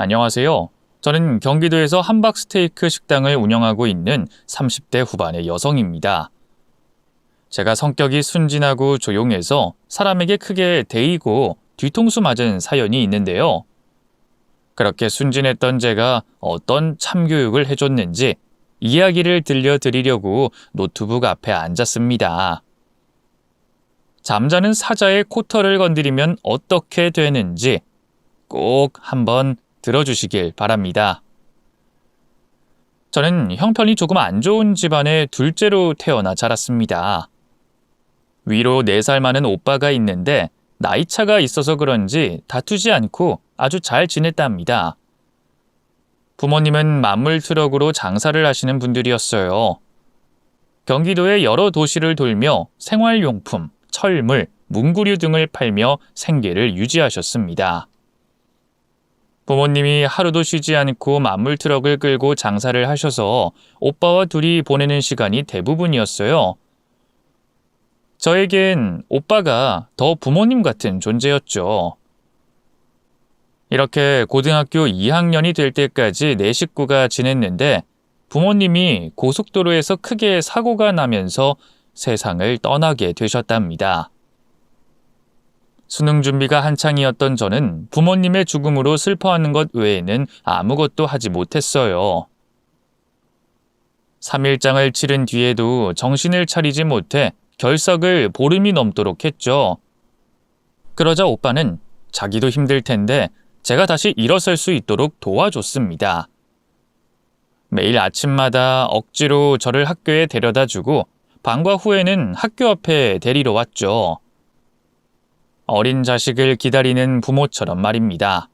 안녕하세요. 저는 경기도에서 함박스테이크 식당을 운영하고 있는 30대 후반의 여성입니다. 제가 성격이 순진하고 조용해서 사람에게 크게 대이고 뒤통수 맞은 사연이 있는데요. 그렇게 순진했던 제가 어떤 참교육을 해줬는지 이야기를 들려드리려고 노트북 앞에 앉았습니다. 잠자는 사자의 코털을 건드리면 어떻게 되는지 꼭 한번 들어주시길 바랍니다. 저는 형편이 조금 안 좋은 집안의 둘째로 태어나 자랐습니다. 위로 4살 많은 오빠가 있는데 나이차가 있어서 그런지 다투지 않고 아주 잘 지냈답니다. 부모님은 만물 트럭으로 장사를 하시는 분들이었어요. 경기도의 여러 도시를 돌며 생활용품, 철물, 문구류 등을 팔며 생계를 유지하셨습니다. 부모님이 하루도 쉬지 않고 만물 트럭을 끌고 장사를 하셔서 오빠와 둘이 보내는 시간이 대부분이었어요. 저에겐 오빠가 더 부모님 같은 존재였죠. 이렇게 고등학교 2학년이 될 때까지 네 식구가 지냈는데 부모님이 고속도로에서 크게 사고가 나면서 세상을 떠나게 되셨답니다. 수능 준비가 한창이었던 저는 부모님의 죽음으로 슬퍼하는 것 외에는 아무것도 하지 못했어요. 3일장을 치른 뒤에도 정신을 차리지 못해 결석을 보름이 넘도록 했죠. 그러자 오빠는 자기도 힘들 텐데 제가 다시 일어설 수 있도록 도와줬습니다. 매일 아침마다 억지로 저를 학교에 데려다 주고 방과 후에는 학교 앞에 데리러 왔죠. 어린 자식을 기다리는 부모처럼 말입니다.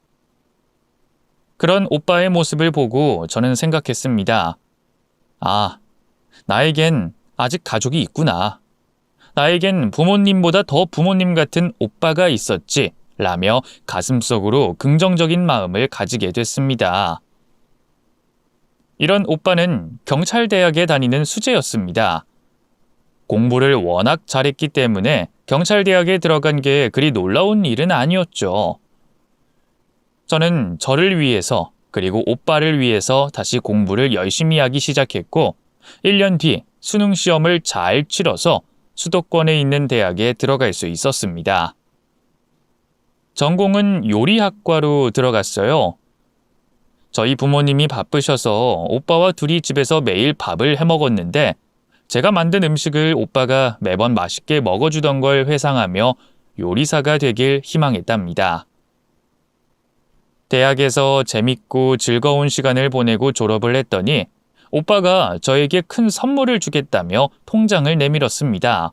그런 오빠의 모습을 보고 저는 생각했습니다. 아, 나에겐 아직 가족이 있구나. 나에겐 부모님보다 더 부모님 같은 오빠가 있었지 라며 가슴속으로 긍정적인 마음을 가지게 됐습니다. 이런 오빠는 경찰대학에 다니는 수재였습니다. 공부를 워낙 잘했기 때문에 경찰대학에 들어간 게 그리 놀라운 일은 아니었죠. 저는 저를 위해서 그리고 오빠를 위해서 다시 공부를 열심히 하기 시작했고 1년 뒤 수능 시험을 잘 치러서 수도권에 있는 대학에 들어갈 수 있었습니다. 전공은 요리학과로 들어갔어요. 저희 부모님이 바쁘셔서 오빠와 둘이 집에서 매일 밥을 해먹었는데 제가 만든 음식을 오빠가 매번 맛있게 먹어주던 걸 회상하며 요리사가 되길 희망했답니다. 대학에서 재밌고 즐거운 시간을 보내고 졸업을 했더니 오빠가 저에게 큰 선물을 주겠다며 통장을 내밀었습니다.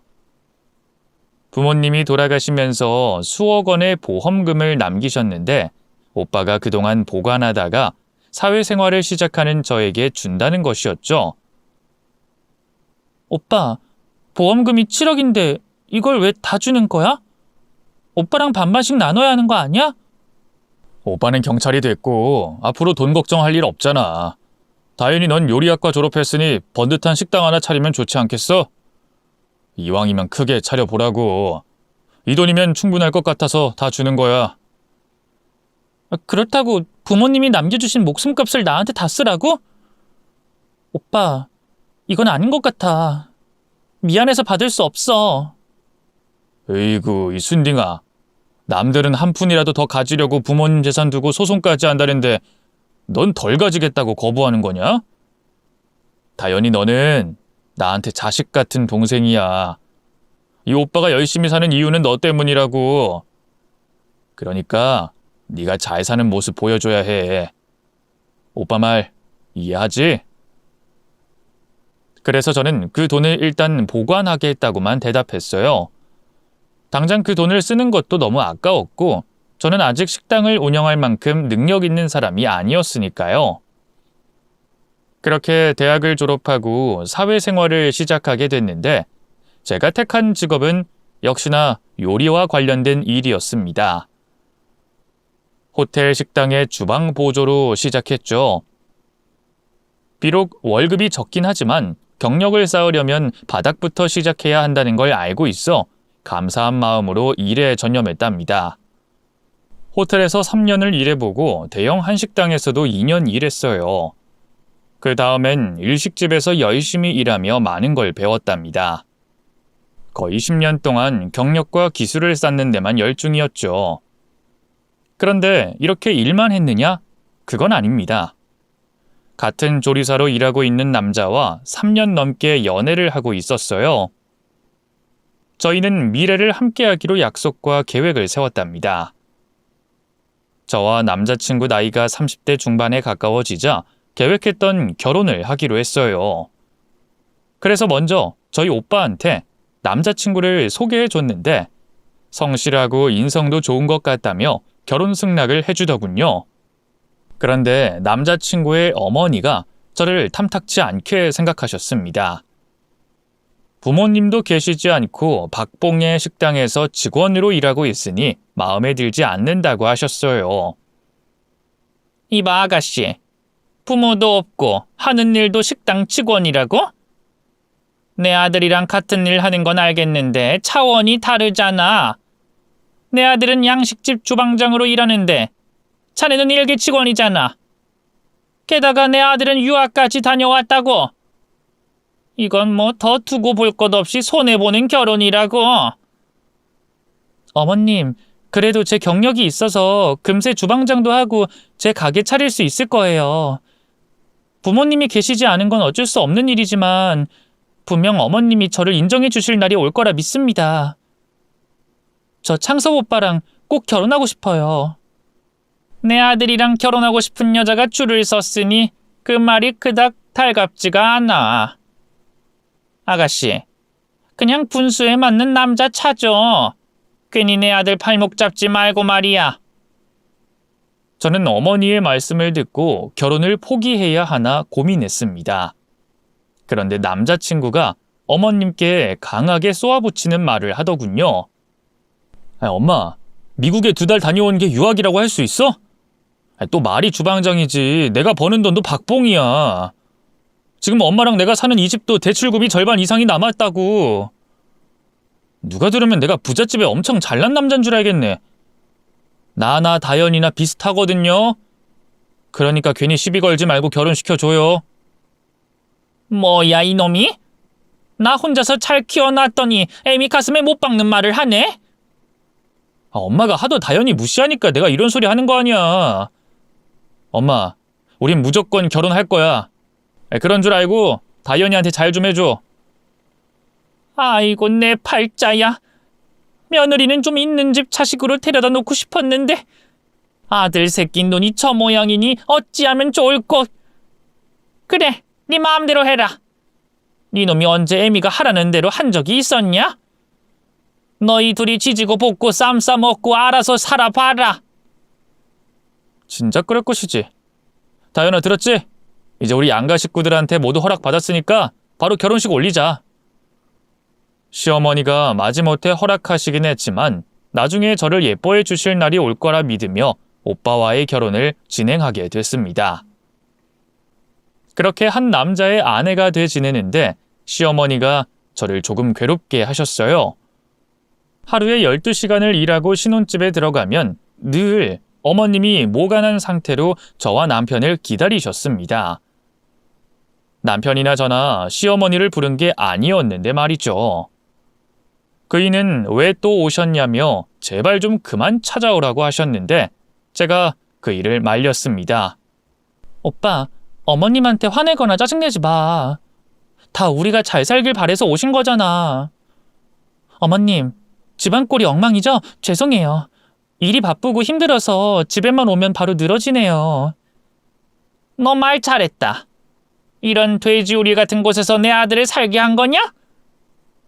부모님이 돌아가시면서 수억 원의 보험금을 남기셨는데 오빠가 그동안 보관하다가 사회생활을 시작하는 저에게 준다는 것이었죠. 오빠, 보험금이 7억인데 이걸 왜 다 주는 거야? 오빠랑 반반씩 나눠야 하는 거 아니야? 오빠는 경찰이 됐고 앞으로 돈 걱정할 일 없잖아. 다현이 넌 요리학과 졸업했으니 번듯한 식당 하나 차리면 좋지 않겠어? 이왕이면 크게 차려보라고. 이 돈이면 충분할 것 같아서 다 주는 거야. 그렇다고 부모님이 남겨주신 목숨값을 나한테 다 쓰라고? 오빠, 이건 아닌 것 같아. 미안해서 받을 수 없어. 에이구, 이 순딩아. 남들은 한 푼이라도 더 가지려고 부모님 재산 두고 소송까지 한다는데 넌 덜 가지겠다고 거부하는 거냐? 다현이 너는 나한테 자식 같은 동생이야. 이 오빠가 열심히 사는 이유는 너 때문이라고. 그러니까 네가 잘 사는 모습 보여줘야 해. 오빠 말 이해하지? 그래서 저는 그 돈을 일단 보관하겠다고만 대답했어요. 당장 그 돈을 쓰는 것도 너무 아까웠고 저는 아직 식당을 운영할 만큼 능력 있는 사람이 아니었으니까요. 그렇게 대학을 졸업하고 사회생활을 시작하게 됐는데 제가 택한 직업은 역시나 요리와 관련된 일이었습니다. 호텔 식당의 주방 보조로 시작했죠. 비록 월급이 적긴 하지만 경력을 쌓으려면 바닥부터 시작해야 한다는 걸 알고 있어 감사한 마음으로 일에 전념했답니다. 호텔에서 3년을 일해보고 대형 한식당에서도 2년 일했어요. 그 다음엔 일식집에서 열심히 일하며 많은 걸 배웠답니다. 거의 10년 동안 경력과 기술을 쌓는 데만 열중이었죠. 그런데 이렇게 일만 했느냐? 그건 아닙니다. 같은 조리사로 일하고 있는 남자와 3년 넘게 연애를 하고 있었어요. 저희는 미래를 함께하기로 약속과 계획을 세웠답니다. 저와 남자친구 나이가 30대 중반에 가까워지자 계획했던 결혼을 하기로 했어요. 그래서 먼저 저희 오빠한테 남자친구를 소개해 줬는데 성실하고 인성도 좋은 것 같다며 결혼 승낙을 해주더군요. 그런데 남자친구의 어머니가 저를 탐탁치 않게 생각하셨습니다. 부모님도 계시지 않고 박봉의 식당에서 직원으로 일하고 있으니 마음에 들지 않는다고 하셨어요. 이봐 아가씨, 부모도 없고 하는 일도 식당 직원이라고? 내 아들이랑 같은 일 하는 건 알겠는데 차원이 다르잖아. 내 아들은 양식집 주방장으로 일하는데 자네는 일개 직원이잖아. 게다가 내 아들은 유학까지 다녀왔다고. 이건 뭐 더 두고 볼 것 없이 손해보는 결혼이라고. 어머님, 그래도 제 경력이 있어서 금세 주방장도 하고 제 가게 차릴 수 있을 거예요. 부모님이 계시지 않은 건 어쩔 수 없는 일이지만 분명 어머님이 저를 인정해 주실 날이 올 거라 믿습니다. 저 창섭 오빠랑 꼭 결혼하고 싶어요. 내 아들이랑 결혼하고 싶은 여자가 줄을 섰으니 그 말이 그닥 달갑지가 않아. 아가씨, 그냥 분수에 맞는 남자 찾어. 괜히 내 아들 발목 잡지 말고 말이야. 저는 어머니의 말씀을 듣고 결혼을 포기해야 하나 고민했습니다. 그런데 남자친구가 어머님께 강하게 쏘아붙이는 말을 하더군요. 엄마, 미국에 2달 다녀온 게 유학이라고 할 수 있어? 또 말이 주방장이지. 내가 버는 돈도 박봉이야. 지금 엄마랑 내가 사는 이 집도 대출금이 절반 이상이 남았다고. 누가 들으면 내가 부잣집에 엄청 잘난 남잔 줄 알겠네. 나나 다현이나 비슷하거든요. 그러니까 괜히 시비 걸지 말고 결혼시켜줘요. 뭐야 이놈이? 나 혼자서 잘 키워놨더니 애미 가슴에 못 박는 말을 하네? 엄마가 하도 다현이 무시하니까 내가 이런 소리 하는 거 아니야. 엄마, 우린 무조건 결혼할 거야. 그런 줄 알고 다현이한테 잘 좀 해줘. 아이고 내 팔자야. 며느리는 좀 있는 집 자식으로 데려다 놓고 싶었는데 아들 새끼 눈이 저 모양이니 어찌하면 좋을꼬. 그래, 네 마음대로 해라. 네 놈이 언제 애미가 하라는 대로 한 적이 있었냐? 너희 둘이 지지고 볶고 쌈 싸먹고 알아서 살아봐라. 진짜 그럴 것이지. 다현아 들었지? 이제 우리 양가 식구들한테 모두 허락받았으니까 바로 결혼식 올리자. 시어머니가 마지못해 허락하시긴 했지만 나중에 저를 예뻐해 주실 날이 올 거라 믿으며 오빠와의 결혼을 진행하게 됐습니다. 그렇게 한 남자의 아내가 돼 지내는데 시어머니가 저를 조금 괴롭게 하셨어요. 하루에 12시간을 일하고 신혼집에 들어가면 늘 어머님이 모가난 상태로 저와 남편을 기다리셨습니다. 남편이나 저나 시어머니를 부른 게 아니었는데 말이죠. 그이는 왜 또 오셨냐며 제발 좀 그만 찾아오라고 하셨는데 제가 그 일을 말렸습니다. 오빠, 어머님한테 화내거나 짜증내지 마. 다 우리가 잘 살길 바래서 오신 거잖아. 어머님, 집안 꼴이 엉망이죠? 죄송해요. 일이 바쁘고 힘들어서 집에만 오면 바로 늘어지네요. 너 말 잘했다. 이런 돼지우리 같은 곳에서 내 아들을 살게 한 거냐?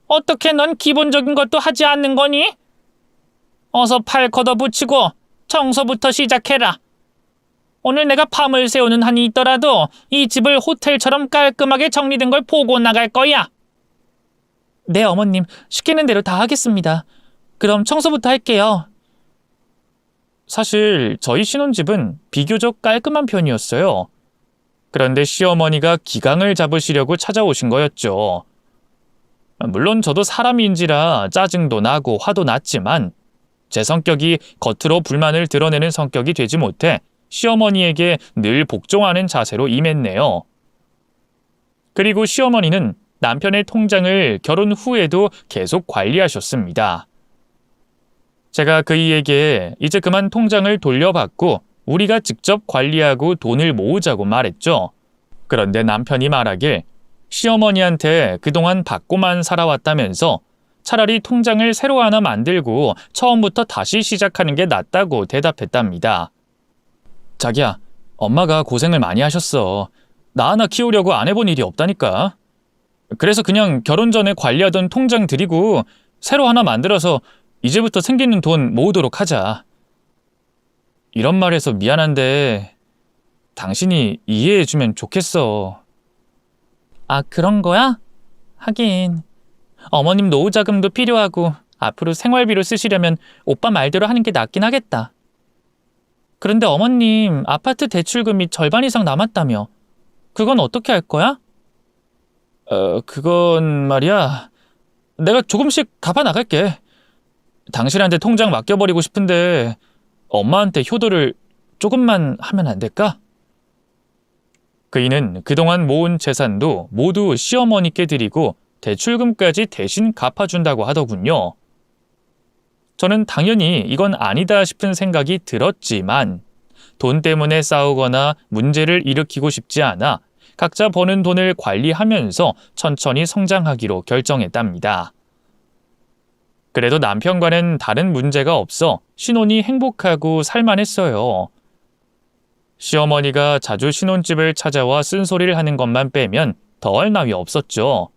어떻게 넌 기본적인 것도 하지 않는 거니? 어서 팔 걷어붙이고 청소부터 시작해라. 오늘 내가 밤을 새우는 한이 있더라도 이 집을 호텔처럼 깔끔하게 정리된 걸 보고 나갈 거야. 네, 어머님. 시키는 대로 다 하겠습니다. 그럼 청소부터 할게요. 사실 저희 신혼집은 비교적 깔끔한 편이었어요. 그런데 시어머니가 기강을 잡으시려고 찾아오신 거였죠. 물론 저도 사람인지라 짜증도 나고 화도 났지만 제 성격이 겉으로 불만을 드러내는 성격이 되지 못해 시어머니에게 늘 복종하는 자세로 임했네요. 그리고 시어머니는 남편의 통장을 결혼 후에도 계속 관리하셨습니다. 제가 그이에게 이제 그만 통장을 돌려받고 우리가 직접 관리하고 돈을 모으자고 말했죠. 그런데 남편이 말하길 시어머니한테 그동안 받고만 살아왔다면서 차라리 통장을 새로 하나 만들고 처음부터 다시 시작하는 게 낫다고 대답했답니다. 자기야, 엄마가 고생을 많이 하셨어. 나 하나 키우려고 안 해본 일이 없다니까. 그래서 그냥 결혼 전에 관리하던 통장 드리고 새로 하나 만들어서 이제부터 생기는 돈 모으도록 하자. 이런 말해서 미안한데 당신이 이해해주면 좋겠어. 아, 그런 거야? 하긴 어머님 노후 자금도 필요하고 앞으로 생활비로 쓰시려면 오빠 말대로 하는 게 낫긴 하겠다. 그런데 어머님 아파트 대출금이 절반 이상 남았다며. 그건 어떻게 할 거야? 그건 말이야. 내가 조금씩 갚아 나갈게. 당신한테 통장 맡겨버리고 싶은데 엄마한테 효도를 조금만 하면 안 될까? 그이는 그동안 모은 재산도 모두 시어머니께 드리고 대출금까지 대신 갚아준다고 하더군요. 저는 당연히 이건 아니다 싶은 생각이 들었지만 돈 때문에 싸우거나 문제를 일으키고 싶지 않아 각자 버는 돈을 관리하면서 천천히 성장하기로 결정했답니다. 그래도 남편과는 다른 문제가 없어 신혼이 행복하고 살만했어요. 시어머니가 자주 신혼집을 찾아와 쓴소리를 하는 것만 빼면 더할 나위 없었죠.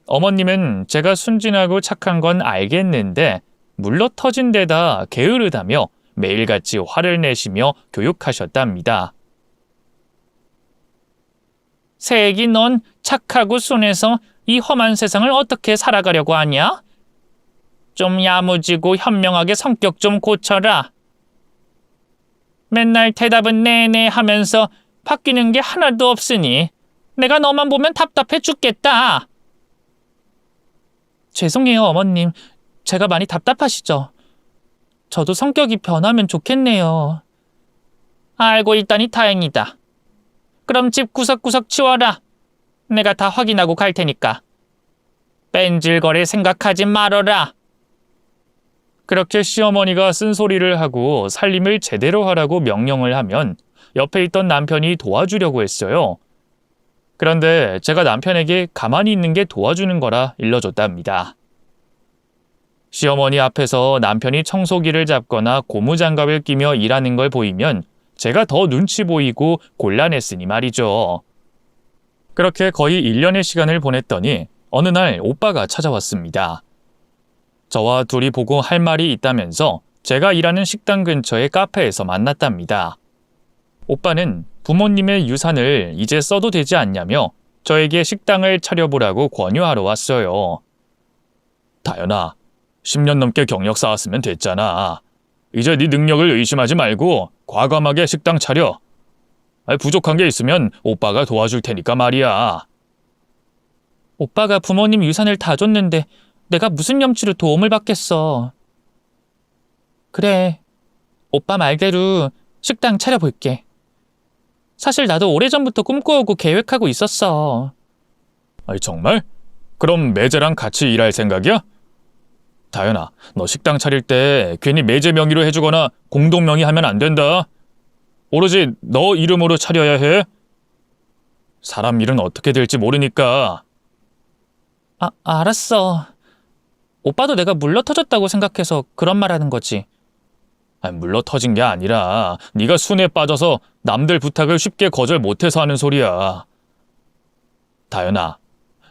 어머님은 제가 순진하고 착한 건 알겠는데 물러 터진 데다 게으르다며 매일같이 화를 내시며 교육하셨답니다. 새애기, 넌 착하고 순해서 이 험한 세상을 어떻게 살아가려고 하냐? 좀 야무지고 현명하게 성격 좀 고쳐라. 맨날 대답은 네네 하면서 바뀌는 게 하나도 없으니 내가 너만 보면 답답해 죽겠다. 죄송해요, 어머님. 제가 많이 답답하시죠? 저도 성격이 변하면 좋겠네요. 알고 있다니 다행이다. 그럼 집 구석구석 치워라. 내가 다 확인하고 갈 테니까. 뺀질거릴 생각하지 말어라. 그렇게 시어머니가 쓴소리를 하고 살림을 제대로 하라고 명령을 하면 옆에 있던 남편이 도와주려고 했어요. 그런데 제가 남편에게 가만히 있는 게 도와주는 거라 일러줬답니다. 시어머니 앞에서 남편이 청소기를 잡거나 고무장갑을 끼며 일하는 걸 보이면 제가 더 눈치 보이고 곤란했으니 말이죠. 그렇게 거의 1년의 시간을 보냈더니 어느 날 오빠가 찾아왔습니다. 저와 둘이 보고 할 말이 있다면서 제가 일하는 식당 근처의 카페에서 만났답니다. 오빠는 부모님의 유산을 이제 써도 되지 않냐며 저에게 식당을 차려보라고 권유하러 왔어요. 다연아, 10년 넘게 경력 쌓았으면 됐잖아. 이제 네 능력을 의심하지 말고 과감하게 식당 차려. 부족한 게 있으면 오빠가 도와줄 테니까 말이야. 오빠가 부모님 유산을 다 줬는데 내가 무슨 염치로 도움을 받겠어. 그래, 오빠 말대로 식당 차려볼게. 사실 나도 오래전부터 꿈꿔오고 계획하고 있었어. 정말? 그럼 매제랑 같이 일할 생각이야? 다연아, 너 식당 차릴 때 괜히 매제 명의로 해주거나 공동 명의하면 안 된다. 오로지 너 이름으로 차려야 해. 사람 일은 어떻게 될지 모르니까. 알았어. 오빠도 내가 물러터졌다고 생각해서 그런 말 하는 거지. 물러터진 게 아니라 네가 순에 빠져서 남들 부탁을 쉽게 거절 못해서 하는 소리야. 다연아,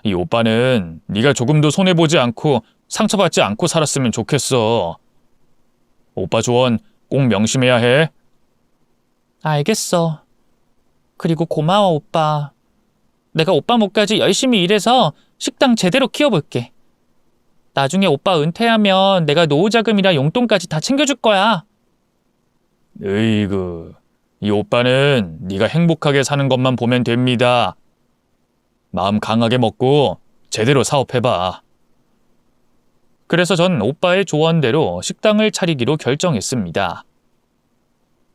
이 오빠는 네가 조금도 손해보지 않고 상처받지 않고 살았으면 좋겠어. 오빠 조언 꼭 명심해야 해. 알겠어. 그리고 고마워, 오빠. 내가 오빠 몫까지 열심히 일해서 식당 제대로 키워볼게. 나중에 오빠 은퇴하면 내가 노후자금이랑 용돈까지 다 챙겨줄 거야. 으이구, 이 오빠는 네가 행복하게 사는 것만 보면 됩니다. 마음 강하게 먹고 제대로 사업해봐. 그래서 전 오빠의 조언대로 식당을 차리기로 결정했습니다.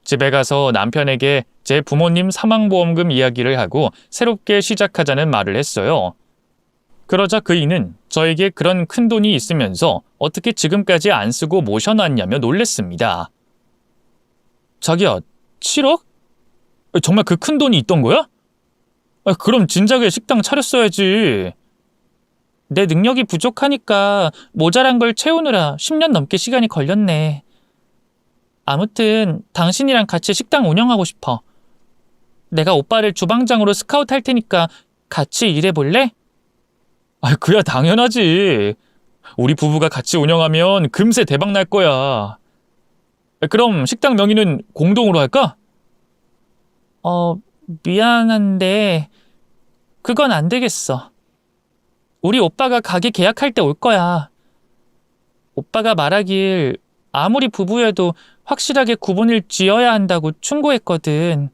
집에 가서 남편에게 제 부모님 사망보험금 이야기를 하고 새롭게 시작하자는 말을 했어요. 그러자 그이는 저에게 그런 큰 돈이 있으면서 어떻게 지금까지 안 쓰고 모셔놨냐며 놀랬습니다. 자기야, 7억? 정말 그 큰 돈이 있던 거야? 그럼 진작에 식당 차렸어야지. 내 능력이 부족하니까 모자란 걸 채우느라 10년 넘게 시간이 걸렸네. 아무튼 당신이랑 같이 식당 운영하고 싶어. 내가 오빠를 주방장으로 스카우트할 테니까 같이 일해볼래? 그야 당연하지. 우리 부부가 같이 운영하면 금세 대박 날 거야. 그럼 식당 명의는 공동으로 할까? 미안한데 그건 안 되겠어. 우리 오빠가 가게 계약할 때 올 거야. 오빠가 말하길 아무리 부부여도 확실하게 구분을 지어야 한다고 충고했거든.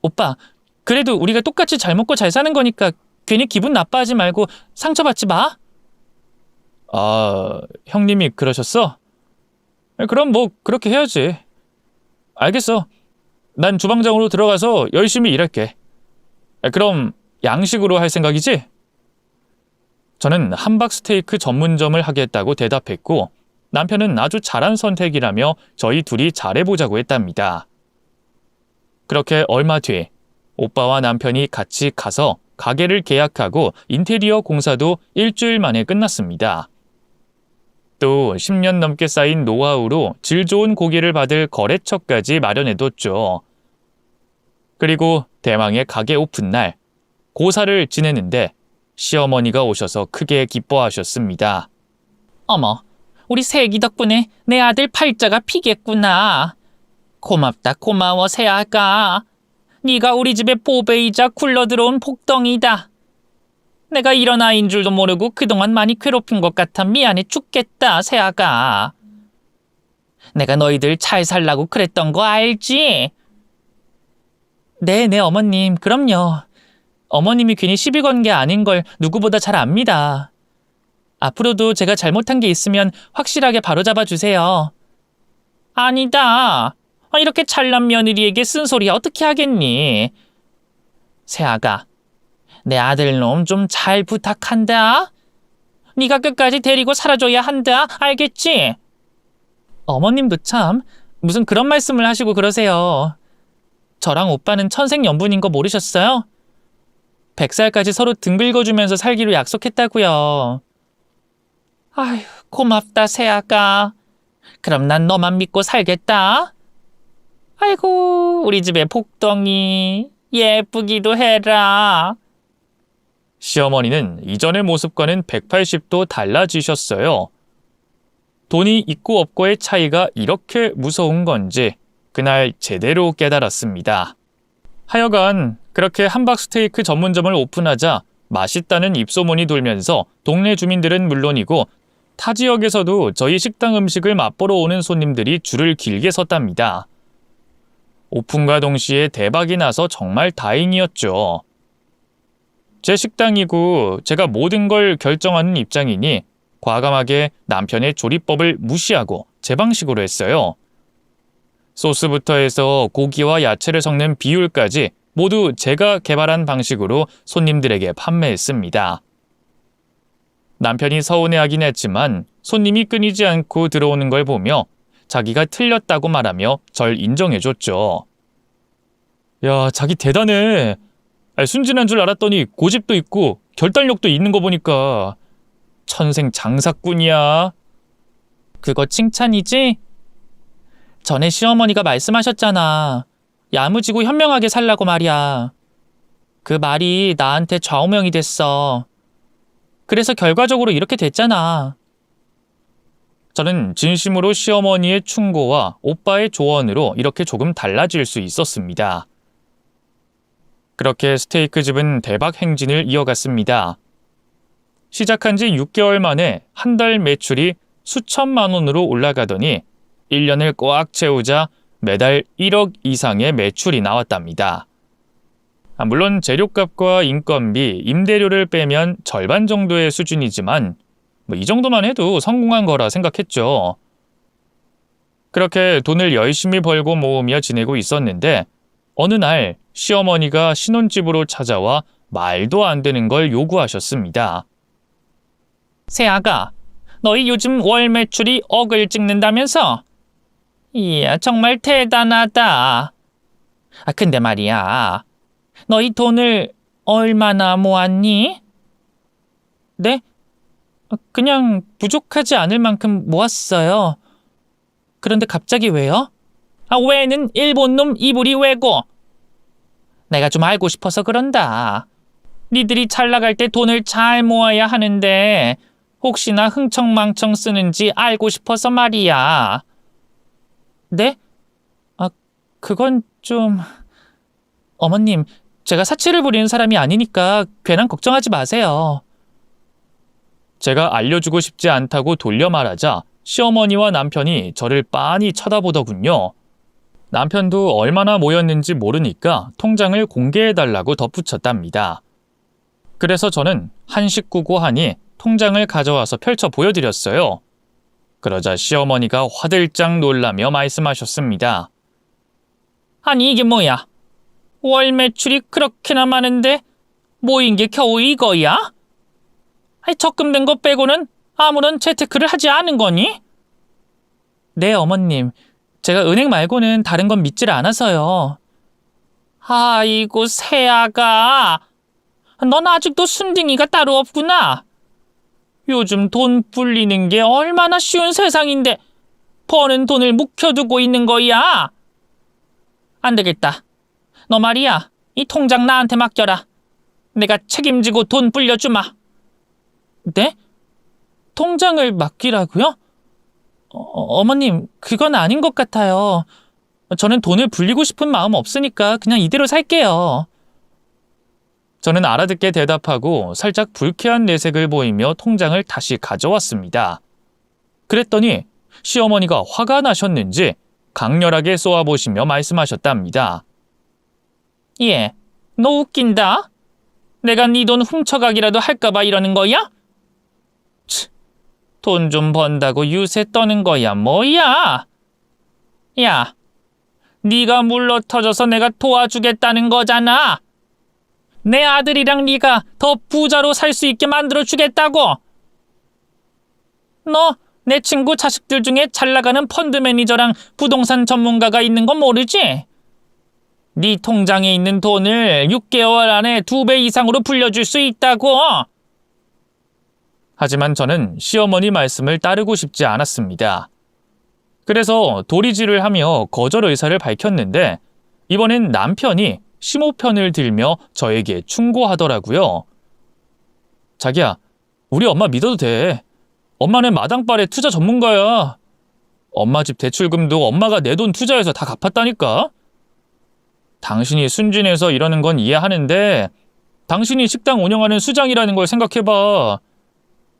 오빠, 그래도 우리가 똑같이 잘 먹고 잘 사는 거니까 괜히 기분 나빠하지 말고 상처받지 마. 형님이 그러셨어? 그럼 뭐 그렇게 해야지. 알겠어. 난 주방장으로 들어가서 열심히 일할게. 그럼 양식으로 할 생각이지? 저는 함박스테이크 전문점을 하겠다고 대답했고 남편은 아주 잘한 선택이라며 저희 둘이 잘해보자고 했답니다. 그렇게 얼마 뒤 오빠와 남편이 같이 가서 가게를 계약하고 인테리어 공사도 일주일 만에 끝났습니다. 또 10년 넘게 쌓인 노하우로 질 좋은 고기를 받을 거래처까지 마련해뒀죠. 그리고 대망의 가게 오픈 날, 고사를 지내는데 시어머니가 오셔서 크게 기뻐하셨습니다. 어머, 우리 새애기 덕분에 내 아들 팔자가 피겠구나. 고맙다 고마워 새아가. 네가 우리 집에 보배이자 굴러들어온 복덩이다. 내가 이런 아이인 줄도 모르고 그동안 많이 괴롭힌 것 같아 미안해 죽겠다 새아가. 내가 너희들 잘 살라고 그랬던 거 알지? 네 어머님 그럼요. 어머님이 괜히 시비 건 게 아닌 걸 누구보다 잘 압니다. 앞으로도 제가 잘못한 게 있으면 확실하게 바로잡아 주세요. 아니다. 이렇게 잘난 며느리에게 쓴소리 어떻게 하겠니? 새아가, 내 아들놈 좀 잘 부탁한다. 네가 끝까지 데리고 살아줘야 한다. 알겠지? 어머님도 참 무슨 그런 말씀을 하시고 그러세요. 저랑 오빠는 천생연분인 거 모르셨어요? 100살까지 서로 등 긁어주면서 살기로 약속했다고요. 아휴, 고맙다 새아가. 그럼 난 너만 믿고 살겠다. 아이고, 우리 집의 복덩이 예쁘기도 해라. 시어머니는 이전의 모습과는 180도 달라지셨어요. 돈이 있고 없고의 차이가 이렇게 무서운 건지 그날 제대로 깨달았습니다. 하여간 그렇게 함박스테이크 전문점을 오픈하자 맛있다는 입소문이 돌면서 동네 주민들은 물론이고 타 지역에서도 저희 식당 음식을 맛보러 오는 손님들이 줄을 길게 섰답니다. 오픈과 동시에 대박이 나서 정말 다행이었죠. 제 식당이고 제가 모든 걸 결정하는 입장이니 과감하게 남편의 조리법을 무시하고 제 방식으로 했어요. 소스부터 해서 고기와 야채를 섞는 비율까지 모두 제가 개발한 방식으로 손님들에게 판매했습니다. 남편이 서운해하긴 했지만 손님이 끊이지 않고 들어오는 걸 보며 자기가 틀렸다고 말하며 절 인정해줬죠. 야, 자기 대단해. 순진한 줄 알았더니 고집도 있고 결단력도 있는 거 보니까 천생 장사꾼이야. 그거 칭찬이지? 전에 시어머니가 말씀하셨잖아. 야무지고 현명하게 살라고 말이야. 그 말이 나한테 좌우명이 됐어. 그래서 결과적으로 이렇게 됐잖아. 저는 진심으로 시어머니의 충고와 오빠의 조언으로 이렇게 조금 달라질 수 있었습니다. 그렇게 스테이크 집은 대박 행진을 이어갔습니다. 시작한 지 6개월 만에 한 달 매출이 수천만 원으로 올라가더니 1년을 꽉 채우자 매달 1억 이상의 매출이 나왔답니다. 물론 재료값과 인건비, 임대료를 빼면 절반 정도의 수준이지만 뭐 이 정도만 해도 성공한 거라 생각했죠. 그렇게 돈을 열심히 벌고 모으며 지내고 있었는데 어느 날 시어머니가 신혼집으로 찾아와 말도 안 되는 걸 요구하셨습니다. 새아가, 너희 요즘 월 매출이 억을 찍는다면서? 이야, 정말 대단하다. 근데 말이야, 너희 돈을 얼마나 모았니? 네? 그냥 부족하지 않을 만큼 모았어요. 그런데 갑자기 왜요? 왜는 일본 놈 이불이 왜고? 내가 좀 알고 싶어서 그런다. 니들이 잘 나갈 때 돈을 잘 모아야 하는데 혹시나 흥청망청 쓰는지 알고 싶어서 말이야. 네? 그건 좀... 어머님, 제가 사치를 부리는 사람이 아니니까 괜한 걱정하지 마세요. 제가 알려주고 싶지 않다고 돌려 말하자 시어머니와 남편이 저를 빤히 쳐다보더군요. 남편도 얼마나 모였는지 모르니까 통장을 공개해달라고 덧붙였답니다. 그래서 저는 한 식구고 하니 통장을 가져와서 펼쳐 보여드렸어요. 그러자 시어머니가 화들짝 놀라며 말씀하셨습니다. 아니 이게 뭐야? 월 매출이 그렇게나 많은데 모인 게 겨우 이거야? 적금된 거 빼고는 아무런 재테크를 하지 않은 거니? 네, 어머님. 제가 은행 말고는 다른 건 믿질 않아서요. 아이고, 새아가. 넌 아직도 순딩이가 따로 없구나. 요즘 돈 불리는 게 얼마나 쉬운 세상인데 버는 돈을 묵혀두고 있는 거야. 안 되겠다. 너 말이야, 이 통장 나한테 맡겨라. 내가 책임지고 돈 불려주마. 네? 통장을 맡기라고요? 어머님, 그건 아닌 것 같아요. 저는 돈을 불리고 싶은 마음 없으니까 그냥 이대로 살게요. 저는 알아듣게 대답하고 살짝 불쾌한 내색을 보이며 통장을 다시 가져왔습니다. 그랬더니 시어머니가 화가 나셨는지 강렬하게 쏘아보시며 말씀하셨답니다. 예, 너 웃긴다. 내가 네 돈 훔쳐가기라도 할까봐 이러는 거야? 돈 좀 번다고 유세 떠는 거야 뭐야? 야, 네가 물러터져서 내가 도와주겠다는 거잖아. 내 아들이랑 네가 더 부자로 살 수 있게 만들어주겠다고. 너 내 친구 자식들 중에 잘나가는 펀드 매니저랑 부동산 전문가가 있는 건 모르지? 네 통장에 있는 돈을 6개월 안에 2배 이상으로 불려줄 수 있다고. 하지만 저는 시어머니 말씀을 따르고 싶지 않았습니다. 그래서 도리지를 하며 거절 의사를 밝혔는데 이번엔 남편이 심호편을 들며 저에게 충고하더라고요. 자기야, 우리 엄마 믿어도 돼. 엄마는 마당발의 투자 전문가야. 엄마 집 대출금도 엄마가 내 돈 투자해서 다 갚았다니까. 당신이 순진해서 이러는 건 이해하는데 당신이 식당 운영하는 수장이라는 걸 생각해봐.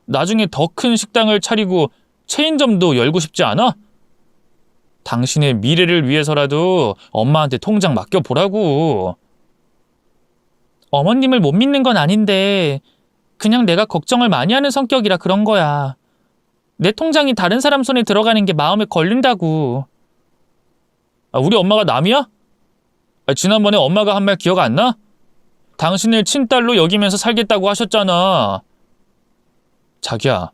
나중에 더 큰 식당을 차리고 체인점도 열고 싶지 않아? 당신의 미래를 위해서라도 엄마한테 통장 맡겨보라고. 어머님을 못 믿는 건 아닌데 그냥 내가 걱정을 많이 하는 성격이라 그런 거야. 내 통장이 다른 사람 손에 들어가는 게 마음에 걸린다고. 우리 엄마가 남이야? 지난번에 엄마가 한 말 기억 안 나? 당신을 친딸로 여기면서 살겠다고 하셨잖아. 자기야,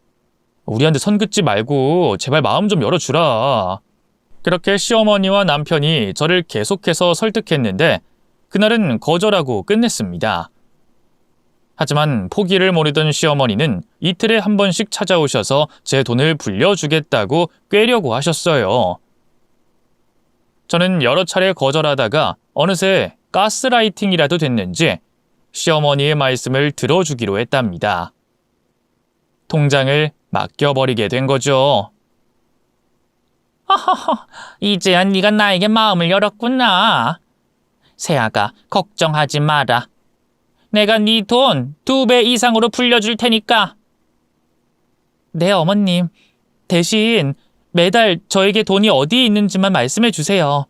우리한테 선 긋지 말고 제발 마음 좀 열어주라. 그렇게 시어머니와 남편이 저를 계속해서 설득했는데 그날은 거절하고 끝냈습니다. 하지만 포기를 모르던 시어머니는 이틀에 한 번씩 찾아오셔서 제 돈을 불려주겠다고 꿰려고 하셨어요. 저는 여러 차례 거절하다가 어느새 가스라이팅이라도 됐는지 시어머니의 말씀을 들어주기로 했답니다. 통장을 맡겨버리게 된 거죠. 허허허, 이제야 네가 나에게 마음을 열었구나. 새아가, 걱정하지 마라. 내가 네 돈 2배 이상으로 불려줄 테니까. 네, 어머님. 대신 매달 저에게 돈이 어디에 있는지만 말씀해 주세요.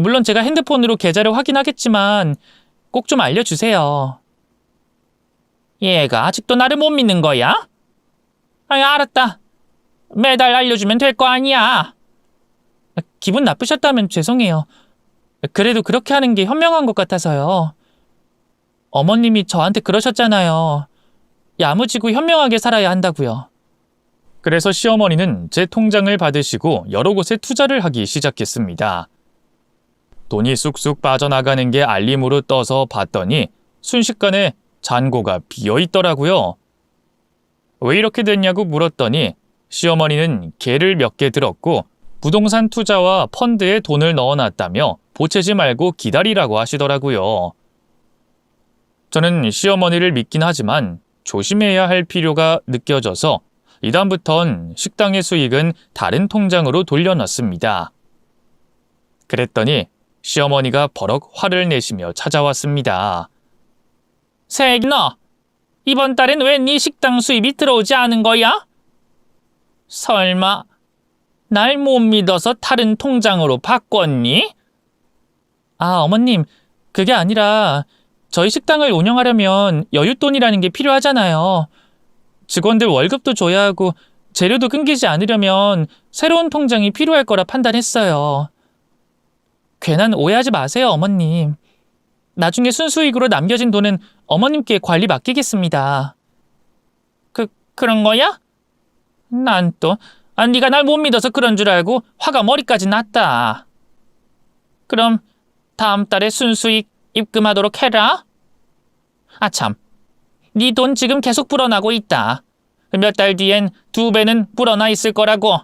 물론 제가 핸드폰으로 계좌를 확인하겠지만 꼭 좀 알려주세요. 얘가 아직도 나를 못 믿는 거야? 알았다. 매달 알려주면 될 거 아니야. 기분 나쁘셨다면 죄송해요. 그래도 그렇게 하는 게 현명한 것 같아서요. 어머님이 저한테 그러셨잖아요. 야무지고 현명하게 살아야 한다고요. 그래서 시어머니는 제 통장을 받으시고 여러 곳에 투자를 하기 시작했습니다. 돈이 쑥쑥 빠져나가는 게 알림으로 떠서 봤더니 순식간에 잔고가 비어 있더라고요. 왜 이렇게 됐냐고 물었더니 시어머니는 개를 몇 개 들었고 부동산 투자와 펀드에 돈을 넣어놨다며 보채지 말고 기다리라고 하시더라고요. 저는 시어머니를 믿긴 하지만 조심해야 할 필요가 느껴져서 이다음부턴 식당의 수익은 다른 통장으로 돌려놨습니다. 그랬더니 시어머니가 버럭 화를 내시며 찾아왔습니다. 새끼 너, 이번 달엔 왜 네 식당 수입이 들어오지 않은 거야? 설마 날 못 믿어서 다른 통장으로 바꿨니? 아, 어머님, 그게 아니라 저희 식당을 운영하려면 여윳돈이라는 게 필요하잖아요. 직원들 월급도 줘야 하고 재료도 끊기지 않으려면 새로운 통장이 필요할 거라 판단했어요. 괜한 오해하지 마세요, 어머님. 나중에 순수익으로 남겨진 돈은 어머님께 관리 맡기겠습니다. 그런 거야? 난 또 네가 날 못 믿어서 그런 줄 알고 화가 머리까지 났다. 그럼 다음 달에 순수익 입금하도록 해라. 아참, 네 돈 지금 계속 불어나고 있다. 몇 달 뒤엔 2배는 불어나 있을 거라고.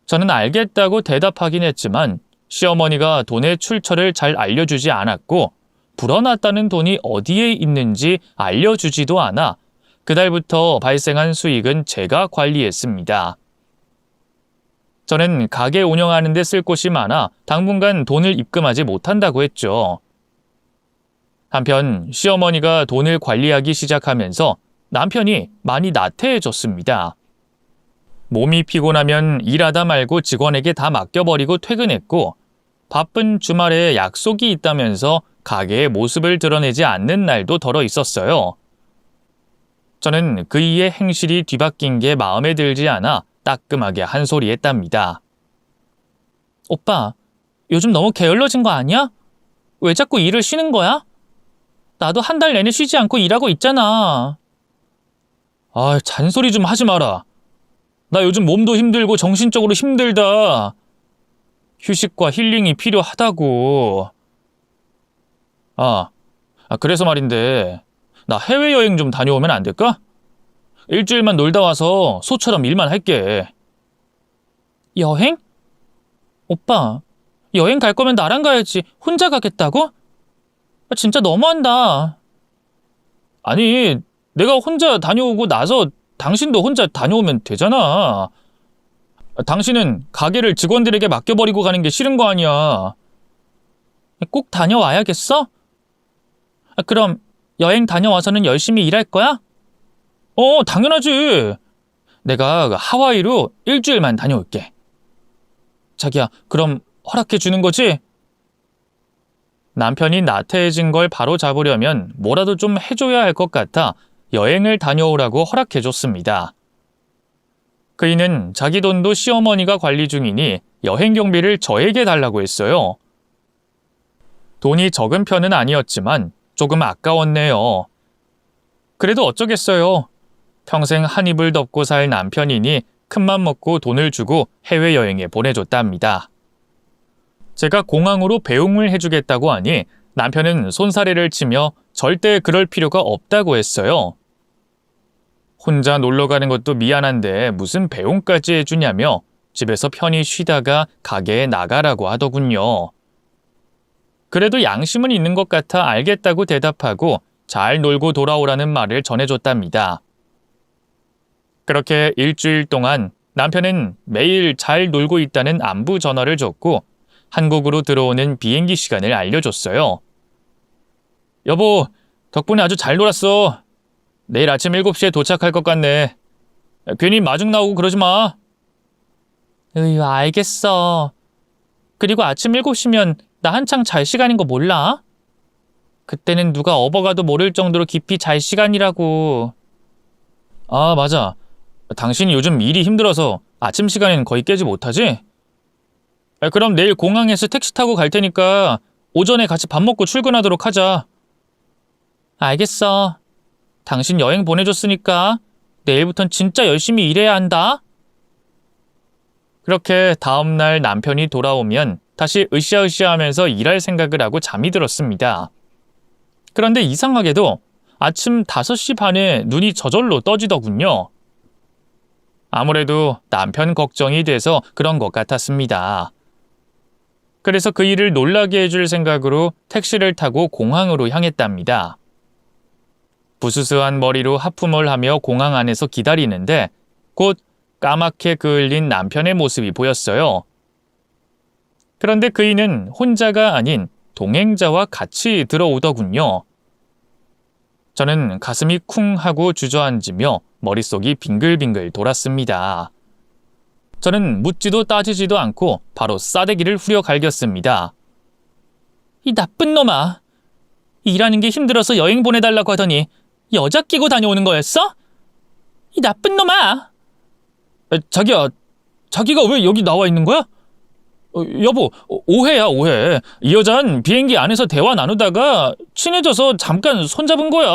저는 알겠다고 대답하긴 했지만 시어머니가 돈의 출처를 잘 알려주지 않았고 불어났다는 돈이 어디에 있는지 알려주지도 않아 그달부터 발생한 수익은 제가 관리했습니다. 저는 가게 운영하는 데 쓸 곳이 많아 당분간 돈을 입금하지 못한다고 했죠. 한편 시어머니가 돈을 관리하기 시작하면서 남편이 많이 나태해졌습니다. 몸이 피곤하면 일하다 말고 직원에게 다 맡겨버리고 퇴근했고 바쁜 주말에 약속이 있다면서 가게의 모습을 드러내지 않는 날도 덜어 있었어요. 저는 그이의 행실이 뒤바뀐 게 마음에 들지 않아 따끔하게 한 소리 했답니다. 오빠, 요즘 너무 게을러진 거 아니야? 왜 자꾸 일을 쉬는 거야? 나도 한 달 내내 쉬지 않고 일하고 있잖아. 아, 잔소리 좀 하지 마라. 나 요즘 몸도 힘들고 정신적으로 힘들다. 휴식과 힐링이 필요하다고. 그래서 말인데 나 해외여행 좀 다녀오면 안 될까? 일주일만 놀다 와서 소처럼 일만 할게. 여행? 오빠, 여행 갈 거면 나랑 가야지 혼자 가겠다고? 진짜 너무한다. 아니, 내가 혼자 다녀오고 나서 당신도 혼자 다녀오면 되잖아. 당신은 가게를 직원들에게 맡겨버리고 가는 게 싫은 거 아니야. 꼭 다녀와야겠어? 그럼 여행 다녀와서는 열심히 일할 거야? 당연하지. 내가 하와이로 일주일만 다녀올게. 자기야, 그럼 허락해 주는 거지? 남편이 나태해진 걸 바로 잡으려면 뭐라도 좀 해줘야 할 것 같아 여행을 다녀오라고 허락해 줬습니다. 그이는 자기 돈도 시어머니가 관리 중이니 여행 경비를 저에게 달라고 했어요. 돈이 적은 편은 아니었지만 조금 아까웠네요. 그래도 어쩌겠어요. 평생 한 입을 덮고 살 남편이니 큰맘 먹고 돈을 주고 해외여행에 보내줬답니다. 제가 공항으로 배웅을 해주겠다고 하니 남편은 손사래를 치며 절대 그럴 필요가 없다고 했어요. 혼자 놀러 가는 것도 미안한데 무슨 배웅까지 해주냐며 집에서 편히 쉬다가 가게에 나가라고 하더군요. 그래도 양심은 있는 것 같아 알겠다고 대답하고 잘 놀고 돌아오라는 말을 전해줬답니다. 그렇게 일주일 동안 남편은 매일 잘 놀고 있다는 안부 전화를 줬고 한국으로 들어오는 비행기 시간을 알려줬어요. 여보, 덕분에 아주 잘 놀았어. 내일 아침 7시에 도착할 것 같네. 괜히 마중 나오고 그러지 마. 알겠어. 그리고 아침 7시면 나 한창 잘 시간인 거 몰라? 그때는 누가 업어가도 모를 정도로 깊이 잘 시간이라고. 아, 맞아. 당신이 요즘 일이 힘들어서 아침 시간엔 거의 깨지 못하지? 그럼 내일 공항에서 택시 타고 갈 테니까 오전에 같이 밥 먹고 출근하도록 하자. 알겠어. 당신 여행 보내줬으니까 내일부턴 진짜 열심히 일해야 한다. 그렇게 다음날 남편이 돌아오면 다시 으쌰으쌰하면서 일할 생각을 하고 잠이 들었습니다. 그런데 이상하게도 아침 5시 반에 눈이 저절로 떠지더군요. 아무래도 남편 걱정이 돼서 그런 것 같았습니다. 그래서 그 일을 놀라게 해줄 생각으로 택시를 타고 공항으로 향했답니다. 부스스한 머리로 하품을 하며 공항 안에서 기다리는데 곧 까맣게 그을린 남편의 모습이 보였어요. 그런데 그이는 혼자가 아닌 동행자와 같이 들어오더군요. 저는 가슴이 쿵 하고 주저앉으며 머릿속이 빙글빙글 돌았습니다. 저는 묻지도 따지지도 않고 바로 싸대기를 후려 갈겼습니다. 이 나쁜 놈아. 일하는 게 힘들어서 여행 보내달라고 하더니 여자 끼고 다녀오는 거였어? 이 나쁜 놈아. 자기야, 자기가 왜 여기 나와 있는 거야? 여보, 오해야, 오해. 이 여잔 비행기 안에서 대화 나누다가 친해져서 잠깐 손잡은 거야.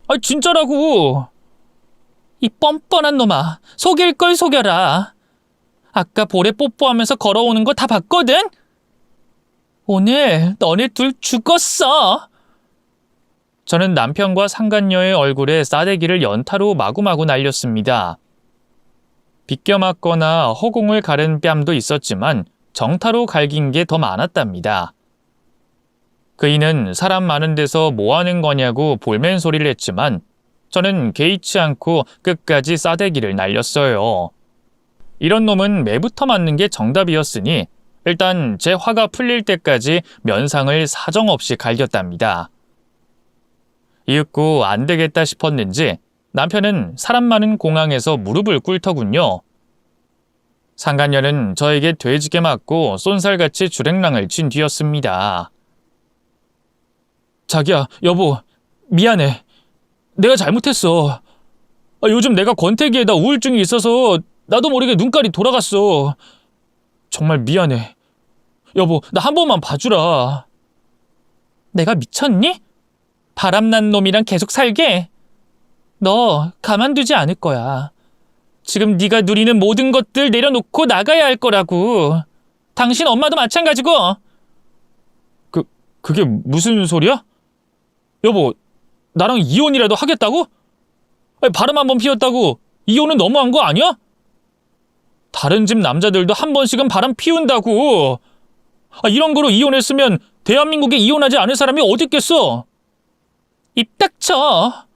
아, 진짜라고. 이 뻔뻔한 놈아, 속일 걸 속여라. 아까 볼에 뽀뽀하면서 걸어오는 거 다 봤거든? 오늘 너네 둘 죽었어. 저는 남편과 상간녀의 얼굴에 싸대기를 연타로 마구마구 날렸습니다. 비껴 맞거나 허공을 가른 뺨도 있었지만 정타로 갈긴 게 더 많았답니다. 그이는 사람 많은 데서 뭐 하는 거냐고 볼멘 소리를 했지만 저는 개의치 않고 끝까지 싸대기를 날렸어요. 이런 놈은 매부터 맞는 게 정답이었으니 일단 제 화가 풀릴 때까지 면상을 사정없이 갈겼답니다. 이윽고 안 되겠다 싶었는지 남편은 사람 많은 공항에서 무릎을 꿇더군요. 상간녀는 저에게 돼지게 맞고 쏜살같이 주랭랑을 친 뒤였습니다. 자기야, 여보, 미안해. 내가 잘못했어. 요즘 내가 권태기에다 우울증이 있어서 나도 모르게 눈깔이 돌아갔어. 정말 미안해. 여보, 나 한 번만 봐주라. 내가 미쳤니? 바람난 놈이랑 계속 살게? 너 가만두지 않을 거야. 지금 네가 누리는 모든 것들 내려놓고 나가야 할 거라고. 당신 엄마도 마찬가지고. 그게 무슨 소리야? 여보, 나랑 이혼이라도 하겠다고? 바람 한 번 피웠다고 이혼은 너무한 거 아니야? 다른 집 남자들도 한 번씩은 바람 피운다고. 이런 거로 이혼했으면 대한민국에 이혼하지 않을 사람이 어디 있겠어? 입 닥쳐.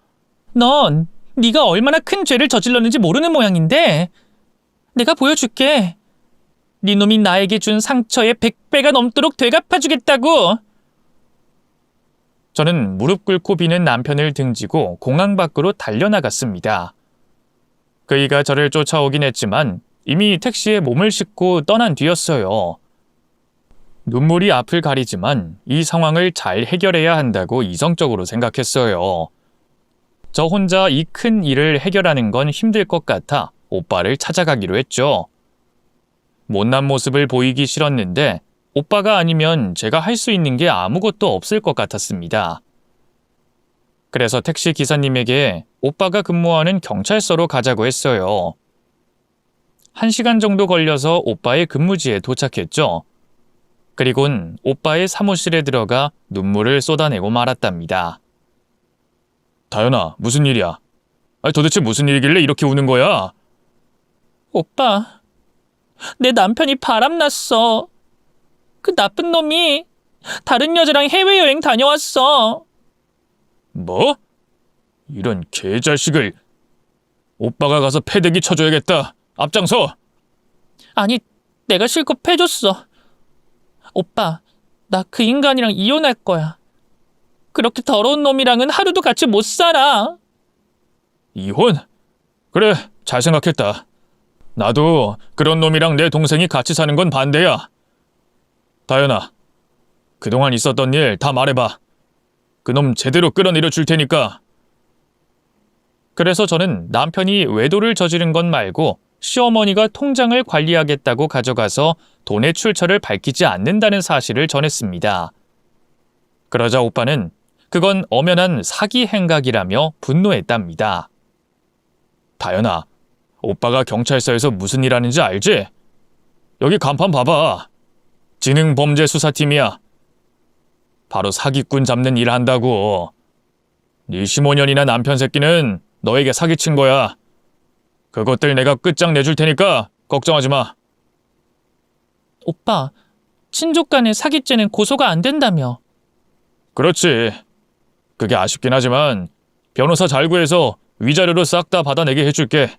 넌 네가 얼마나 큰 죄를 저질렀는지 모르는 모양인데 내가 보여줄게. 네 놈이 나에게 준 상처의 100배가 넘도록 되갚아주겠다고. 저는 무릎 꿇고 비는 남편을 등지고 공항 밖으로 달려나갔습니다. 그이가 저를 쫓아오긴 했지만 이미 택시에 몸을 싣고 떠난 뒤였어요. 눈물이 앞을 가리지만 이 상황을 잘 해결해야 한다고 이성적으로 생각했어요. 저 혼자 이 큰 일을 해결하는 건 힘들 것 같아 오빠를 찾아가기로 했죠. 못난 모습을 보이기 싫었는데 오빠가 아니면 제가 할 수 있는 게 아무것도 없을 것 같았습니다. 그래서 택시 기사님에게 오빠가 근무하는 경찰서로 가자고 했어요. 1시간 정도 걸려서 오빠의 근무지에 도착했죠. 그리곤 오빠의 사무실에 들어가 눈물을 쏟아내고 말았답니다. 다현아, 무슨 일이야? 도대체 무슨 일이길래 이렇게 우는 거야? 오빠, 내 남편이 바람났어. 그 나쁜 놈이 다른 여자랑 해외여행 다녀왔어. 뭐? 이런 개자식을. 오빠가 가서 패대기 쳐줘야겠다. 앞장서. 아니, 내가 실컷 패줬어. 오빠, 나 그 인간이랑 이혼할 거야. 그렇게 더러운 놈이랑은 하루도 같이 못 살아. 이혼? 그래, 잘 생각했다. 나도 그런 놈이랑 내 동생이 같이 사는 건 반대야. 다현아, 그동안 있었던 일 다 말해봐. 그놈 제대로 끌어내려 줄 테니까. 그래서 저는 남편이 외도를 저지른 것 말고 시어머니가 통장을 관리하겠다고 가져가서 돈의 출처를 밝히지 않는다는 사실을 전했습니다. 그러자 오빠는 그건 엄연한 사기 행각이라며 분노했답니다. 다연아, 오빠가 경찰서에서 무슨 일 하는지 알지? 여기 간판 봐봐. 지능범죄수사팀이야. 바로 사기꾼 잡는 일 한다고. 네 15년이나 남편 새끼는 너에게 사기친 거야. 그것들 내가 끝장내줄 테니까 걱정하지 마. 오빠, 친족 간의 사기죄는 고소가 안 된다며. 그렇지. 그게 아쉽긴 하지만 변호사 잘 구해서 위자료로 싹 다 받아내게 해줄게.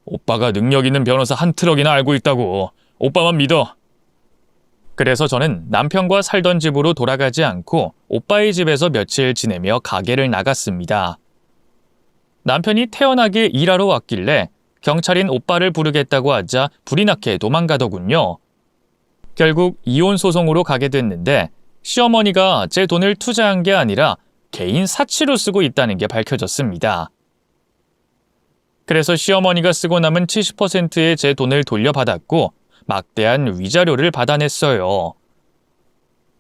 오빠가 능력 있는 변호사 한 트럭이나 알고 있다고. 오빠만 믿어. 그래서 저는 남편과 살던 집으로 돌아가지 않고 오빠의 집에서 며칠 지내며 가게를 나갔습니다. 남편이 태연하게 일하러 왔길래 경찰인 오빠를 부르겠다고 하자 불이 나게 도망가더군요. 결국 이혼 소송으로 가게 됐는데 시어머니가 제 돈을 투자한 게 아니라 개인 사치로 쓰고 있다는 게 밝혀졌습니다. 그래서 시어머니가 쓰고 남은 70%의 제 돈을 돌려받았고 막대한 위자료를 받아냈어요.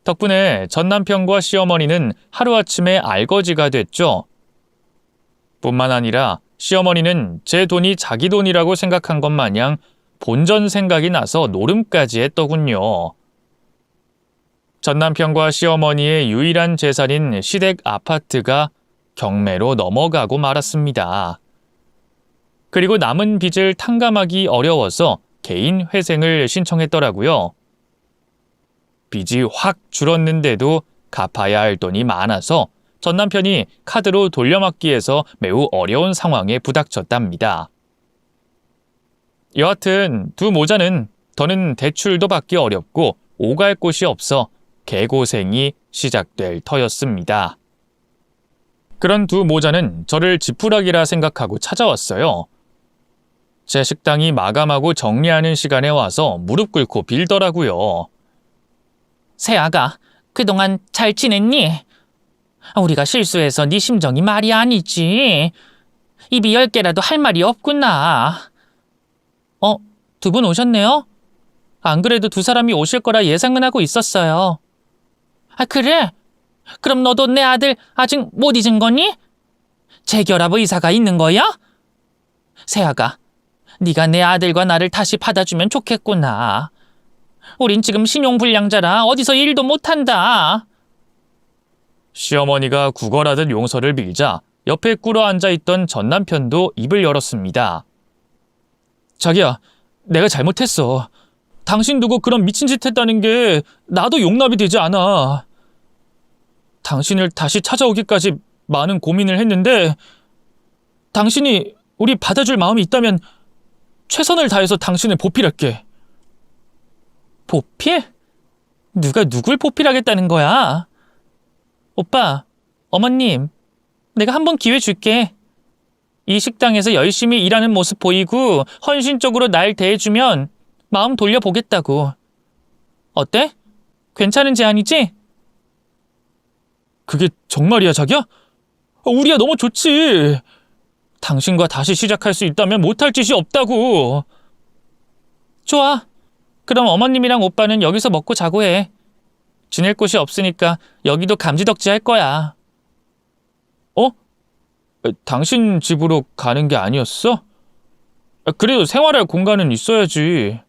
덕분에 전 남편과 시어머니는 하루아침에 알거지가 됐죠. 뿐만 아니라 시어머니는 제 돈이 자기 돈이라고 생각한 것 마냥 본전 생각이 나서 노름까지 했더군요. 전 남편과 시어머니의 유일한 재산인 시댁 아파트가 경매로 넘어가고 말았습니다. 그리고 남은 빚을 탕감하기 어려워서 개인 회생을 신청했더라고요. 빚이 확 줄었는데도 갚아야 할 돈이 많아서 전 남편이 카드로 돌려막기에서 매우 어려운 상황에 부닥쳤답니다. 여하튼 두 모자는 더는 대출도 받기 어렵고 오갈 곳이 없어 개고생이 시작될 터였습니다. 그런 두 모자는 저를 지푸라기라 생각하고 찾아왔어요. 제 식당이 마감하고 정리하는 시간에 와서 무릎 꿇고 빌더라고요. 새아가, 그동안 잘 지냈니? 우리가 실수해서 네 심정이 말이 아니지. 입이 10개라도 할 말이 없구나. 두 분 오셨네요? 안 그래도 두 사람이 오실 거라 예상은 하고 있었어요. 아, 그래? 그럼 너도 내 아들 아직 못 잊은 거니? 재결합 의사가 있는 거야? 새아가, 네가 내 아들과 나를 다시 받아주면 좋겠구나. 우린 지금 신용불량자라 어디서 일도 못한다. 시어머니가 구걸하듯 용서를 빌자 옆에 꿇어 앉아있던 전 남편도 입을 열었습니다. 자기야, 내가 잘못했어. 당신 두고 그런 미친 짓 했다는 게 나도 용납이 되지 않아. 당신을 다시 찾아오기까지 많은 고민을 했는데 당신이 우리 받아줄 마음이 있다면 최선을 다해서 당신을 보필할게. 보필? 누가 누굴 보필하겠다는 거야? 오빠, 어머님, 내가 한 번 기회 줄게. 이 식당에서 열심히 일하는 모습 보이고 헌신적으로 날 대해주면 마음 돌려보겠다고. 어때? 괜찮은 제안이지? 그게 정말이야, 자기야? 우리야 너무 좋지. 당신과 다시 시작할 수 있다면 못할 짓이 없다고. 좋아. 그럼 어머님이랑 오빠는 여기서 먹고 자고 해. 지낼 곳이 없으니까 여기도 감지덕지 할 거야. 당신 집으로 가는 게 아니었어? 그래도 생활할 공간은 있어야지.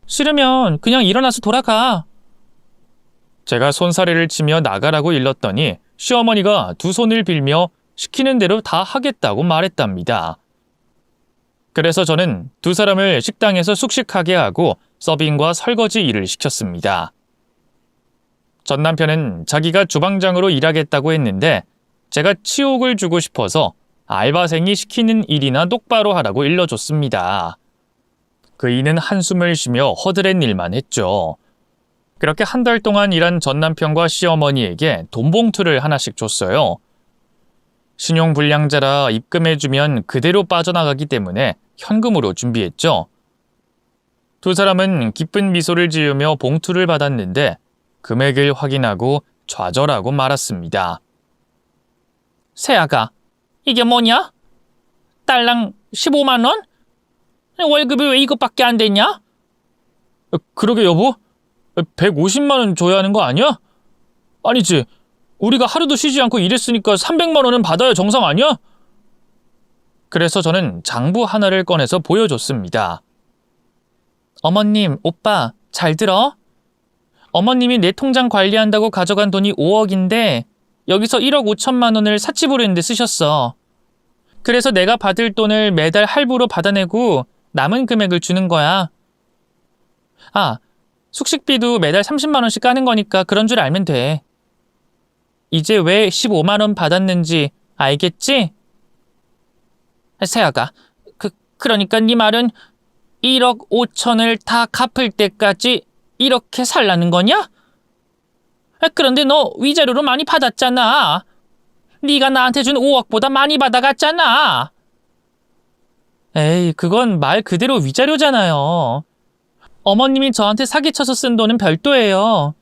싫으면 그냥 일어나서 돌아가. 제가 손사래를 치며 나가라고 일렀더니 시어머니가 두 손을 빌며 시키는 대로 다 하겠다고 말했답니다. 그래서 저는 두 사람을 식당에서 숙식하게 하고 서빙과 설거지 일을 시켰습니다. 전 남편은 자기가 주방장으로 일하겠다고 했는데 제가 치욕을 주고 싶어서 알바생이 시키는 일이나 똑바로 하라고 일러줬습니다. 그이는 한숨을 쉬며 허드렛 일만 했죠. 그렇게 한 달 동안 일한 전 남편과 시어머니에게 돈 봉투를 하나씩 줬어요. 신용불량자라 입금해주면 그대로 빠져나가기 때문에 현금으로 준비했죠. 두 사람은 기쁜 미소를 지으며 봉투를 받았는데 금액을 확인하고 좌절하고 말았습니다. 새아가, 이게 뭐냐? 달랑 15만 원? 월급이 왜 이것밖에 안 되냐? 그러게 여보? 150만 원 줘야 하는 거 아니야? 아니지. 우리가 하루도 쉬지 않고 일했으니까 300만 원은 받아야 정상 아니야? 그래서 저는 장부 하나를 꺼내서 보여줬습니다. 어머님, 오빠, 잘 들어? 어머님이 내 통장 관리한다고 가져간 돈이 5억인데 여기서 1억 5천만 원을 사치 부르는데 쓰셨어. 그래서 내가 받을 돈을 매달 할부로 받아내고 남은 금액을 주는 거야. 아, 숙식비도 매달 30만 원씩 까는 거니까 그런 줄 알면 돼. 이제 왜 15만 원 받았는지 알겠지? 세아가, 그러니까 네 말은 1억 5천을 다 갚을 때까지 이렇게 살라는 거냐? 그런데 너 위자료로 많이 받았잖아. 네가 나한테 준 5억보다 많이 받아갔잖아. 에이, 그건 말 그대로 위자료잖아요. 어머님이 저한테 사기쳐서 쓴 돈은 별도예요.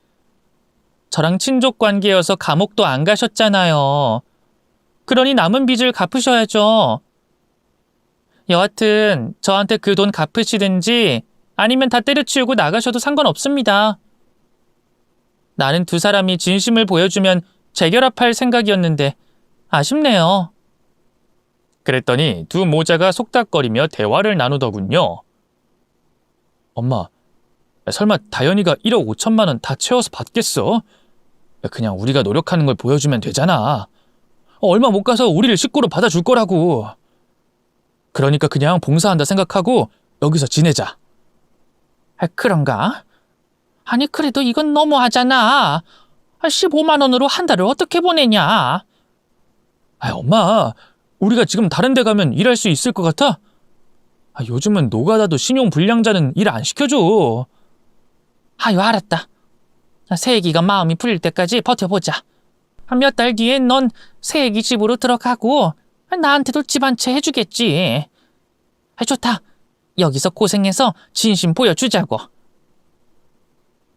저랑 친족 관계여서 감옥도 안 가셨잖아요. 그러니 남은 빚을 갚으셔야죠. 여하튼 저한테 그 돈 갚으시든지 아니면 다 때려치우고 나가셔도 상관없습니다. 나는 두 사람이 진심을 보여주면 재결합할 생각이었는데 아쉽네요. 그랬더니 두 모자가 속닥거리며 대화를 나누더군요. 엄마, 설마 다현이가 1억 5천만 원 다 채워서 받겠어? 그냥 우리가 노력하는 걸 보여주면 되잖아. 얼마 못 가서 우리를 식구로 받아줄 거라고. 그러니까 그냥 봉사한다 생각하고 여기서 지내자. 그런가? 아니 그래도 이건 너무하잖아. 15만 원으로 한 달을 어떻게 보내냐? 엄마, 우리가 지금 다른 데 가면 일할 수 있을 것 같아? 요즘은 노가다도 신용 불량자는 일 안 시켜줘. 아유, 알았다. 새애기가 마음이 풀릴 때까지 버텨보자. 몇 달 뒤엔 넌 새애기 집으로 들어가고 나한테도 집 한 채 해주겠지. 좋다. 여기서 고생해서 진심 보여주자고.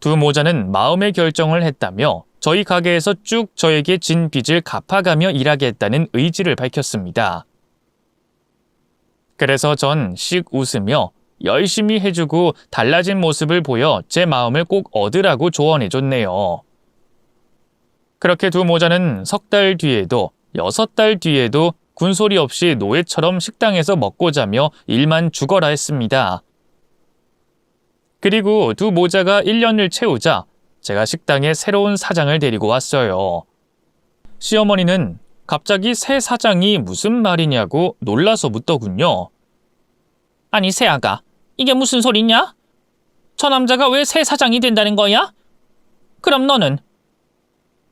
두 모자는 마음의 결정을 했다며 저희 가게에서 쭉 저에게 진 빚을 갚아가며 일하겠다는 의지를 밝혔습니다. 그래서 전 씩 웃으며 열심히 해주고 달라진 모습을 보여 제 마음을 꼭 얻으라고 조언해줬네요. 그렇게 두 모자는 3달 뒤에도 6달 뒤에도 군소리 없이 노예처럼 식당에서 먹고 자며 일만 죽어라 했습니다. 그리고 두 모자가 1년을 채우자 제가 식당에 새로운 사장을 데리고 왔어요. 시어머니는 갑자기 새 사장이 무슨 말이냐고 놀라서 묻더군요. 아니 새아가, 이게 무슨 소리냐? 저 남자가 왜 새 사장이 된다는 거야? 그럼 너는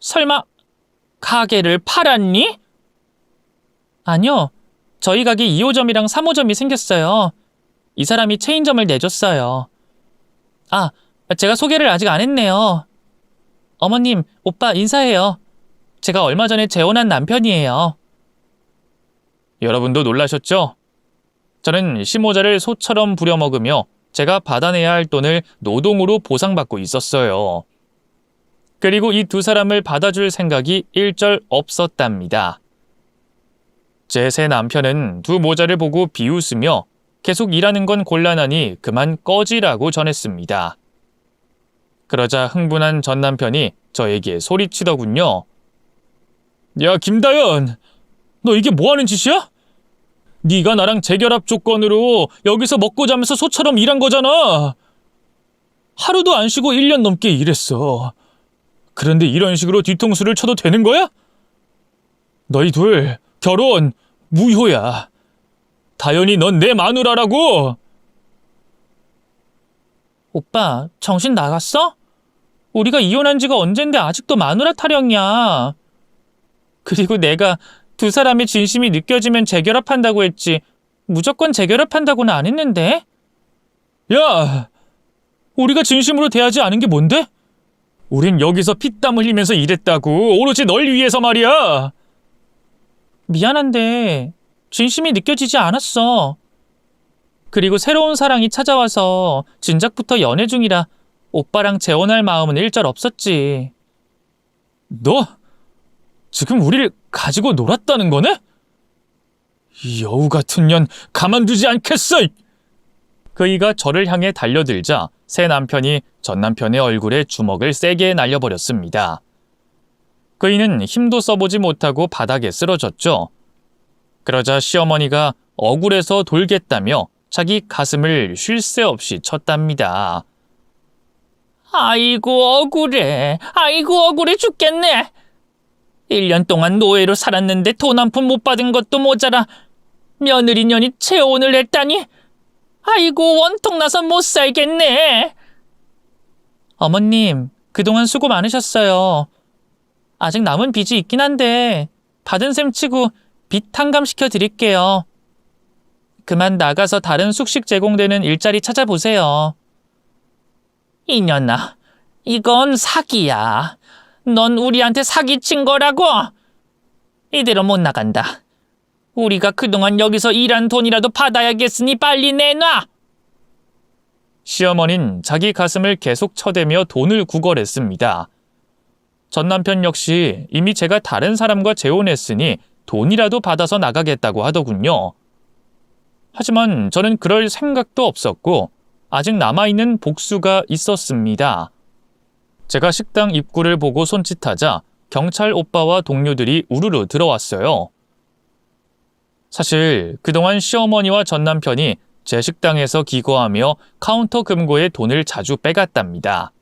설마 가게를 팔았니? 아니요. 저희 가게 2호점이랑 3호점이 생겼어요. 이 사람이 체인점을 내줬어요. 아, 제가 소개를 아직 안 했네요. 어머님, 오빠 인사해요. 제가 얼마 전에 재혼한 남편이에요. 여러분도 놀라셨죠? 저는 시모자를 소처럼 부려먹으며 제가 받아내야 할 돈을 노동으로 보상받고 있었어요. 그리고 이 두 사람을 받아줄 생각이 일절 없었답니다. 제 새 남편은 두 모자를 보고 비웃으며 계속 일하는 건 곤란하니 그만 꺼지라고 전했습니다. 그러자 흥분한 전 남편이 저에게 소리치더군요. 야, 김다연! 너 이게 뭐하는 짓이야? 네가 나랑 재결합 조건으로 여기서 먹고 자면서 소처럼 일한 거잖아. 하루도 안 쉬고 1년 넘게 일했어. 그런데 이런 식으로 뒤통수를 쳐도 되는 거야? 너희 둘 결혼 무효야. 다연이 넌 내 마누라라고. 오빠, 정신 나갔어? 우리가 이혼한 지가 언젠데 아직도 마누라 타령이야. 그리고 내가 두 사람의 진심이 느껴지면 재결합한다고 했지 무조건 재결합한다고는 안 했는데? 야! 우리가 진심으로 대하지 않은 게 뭔데? 우린 여기서 피땀 흘리면서 일했다고. 오로지 널 위해서 말이야. 미안한데 진심이 느껴지지 않았어. 그리고 새로운 사랑이 찾아와서 진작부터 연애 중이라 오빠랑 재혼할 마음은 일절 없었지. 너 지금 우리를 가지고 놀았다는 거네? 이 여우 같은 년 가만두지 않겠어! 그이가 저를 향해 달려들자 새 남편이 전 남편의 얼굴에 주먹을 세게 날려버렸습니다. 그이는 힘도 써보지 못하고 바닥에 쓰러졌죠. 그러자 시어머니가 억울해서 돌겠다며 자기 가슴을 쉴 새 없이 쳤답니다. 아이고 억울해 죽겠네. 1년 동안 노예로 살았는데 돈 한 푼 못 받은 것도 모자라 며느리 년이 재혼을 했다니. 아이고 원통 나서 못 살겠네. 어머님, 그동안 수고 많으셨어요. 아직 남은 빚이 있긴 한데 받은 셈 치고 빚 탕감시켜 드릴게요. 그만 나가서 다른 숙식 제공되는 일자리 찾아보세요. 이년아, 이건 사기야. 넌 우리한테 사기친 거라고. 이대로 못 나간다. 우리가 그동안 여기서 일한 돈이라도 받아야겠으니 빨리 내놔. 시어머니는 자기 가슴을 계속 쳐대며 돈을 구걸했습니다. 전 남편 역시 이미 제가 다른 사람과 재혼했으니 돈이라도 받아서 나가겠다고 하더군요. 하지만 저는 그럴 생각도 없었고 아직 남아있는 복수가 있었습니다. 제가 식당 입구를 보고 손짓하자 경찰 오빠와 동료들이 우르르 들어왔어요. 사실 그동안 시어머니와 전 남편이 제 식당에서 기거하며 카운터 금고에 돈을 자주 빼갔답니다.